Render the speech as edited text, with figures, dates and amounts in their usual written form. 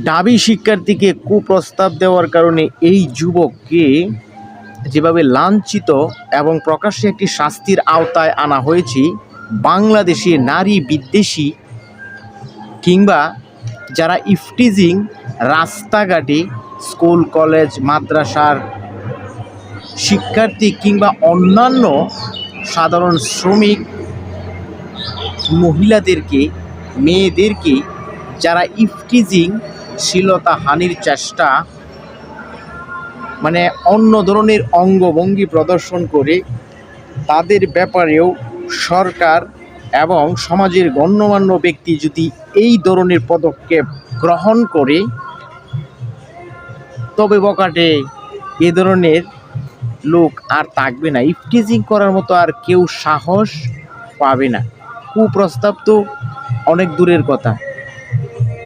ঢাবি শিক্ষার্থীকে কুপ্রস্তাব দেওয়ার কারণে এই যুবককে যেভাবে লাঞ্ছিত এবং প্রকাশ্যে একটি শাস্তির আওতায় আনা হয়েছে, বাংলাদেশে নারী বিদ্বেষী কিংবা যারা ইফটিজিং রাস্তাঘাটে স্কুল কলেজ মাদ্রাসার শিক্ষার্থী কিংবা অন্যান্য সাধারণ শ্রমিক মহিলাদেরকে মেয়েদেরকে যারা ইফটিজিং শ্লীলতাহানির চেষ্টা মানে অন্য ধরনের অঙ্গভঙ্গি প্রদর্শন করে, তাদের ব্যাপারেও সরকার এবং সমাজের গণ্যমান্য ব্যক্তি যদি এই ধরনের পদক্ষেপ গ্রহণ করে, তবে বকাটে এ ধরনের লোক আর থাকবে না। ইফটিজিং করার মতো আর কেউ সাহস পাবে না। কুপ্রস্তাব তো অনেক দূরের কথা।